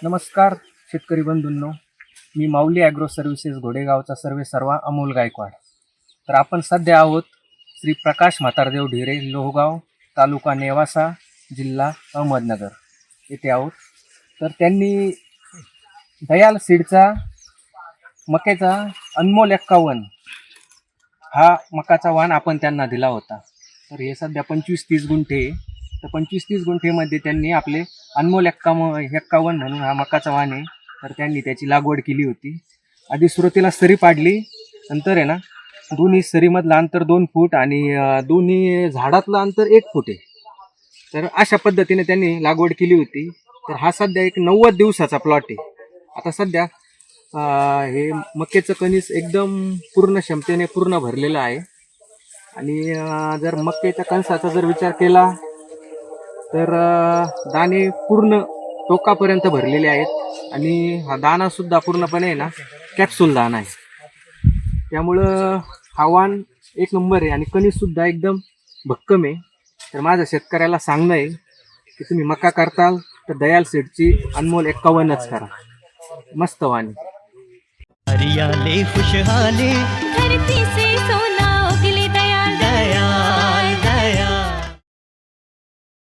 नमस्कार शेतकरी बंधूंनो, मी माऊली agro services घोडेगावचा सर्वा अमोल गायकवाड. तर आपण सध्या आहोत श्री प्रकाश म्हातारदेव ढिरे, लोहगाव, तालुका नेवासा, जिल्हा अहमदनगर येथे आहोत. तर त्यांनी दयाल सीडचा मक्याचा अनमोल 51 हा मकाचा वाण आपण त्यांना दिला होता. तर हे सध्या 25-30 गुंठे. तर 25-30 गुंठेमध्ये त्यांनी आपले अनमोल 51 म्हणून हा मकाचा वाण आहे. तर त्यांनी त्याची लागवड केली होती. आधी सुरुवातीला सरी पाडली, नंतर आहे ना दोन्ही सरीमधलं अंतर 2 फूट आणि दोन्ही झाडातलं अंतर 1 फूट आहे. तर अशा पद्धतीने त्यांनी लागवड केली होती. तर हा सध्या एक 90 दिवसाचा प्लॉट आहे. आता सध्या हे मक्याचं कणीस एकदम पूर्ण क्षमतेने पूर्ण भरलेलं आहे. आणि जर मक्याच्या कणसाचा जर विचार केला तर दाणे पूर्ण टोकापर्यंत भरलेले आहेत. आणि हा दाणा सुद्धा पूर्णपणे आहे ना कॅप्सूल दाणा आहे. त्यामुळं हा वाण एक नंबर आहे आणि कणीस सुद्धा एकदम भक्कम आहे. तर माझं शेतकऱ्याला सांगणं आहे की तुम्ही मका करताल तर दयाल सीडची अनमोल 51च करा. मस्त वाणी. हरियाले खुशहाली धरती से सोना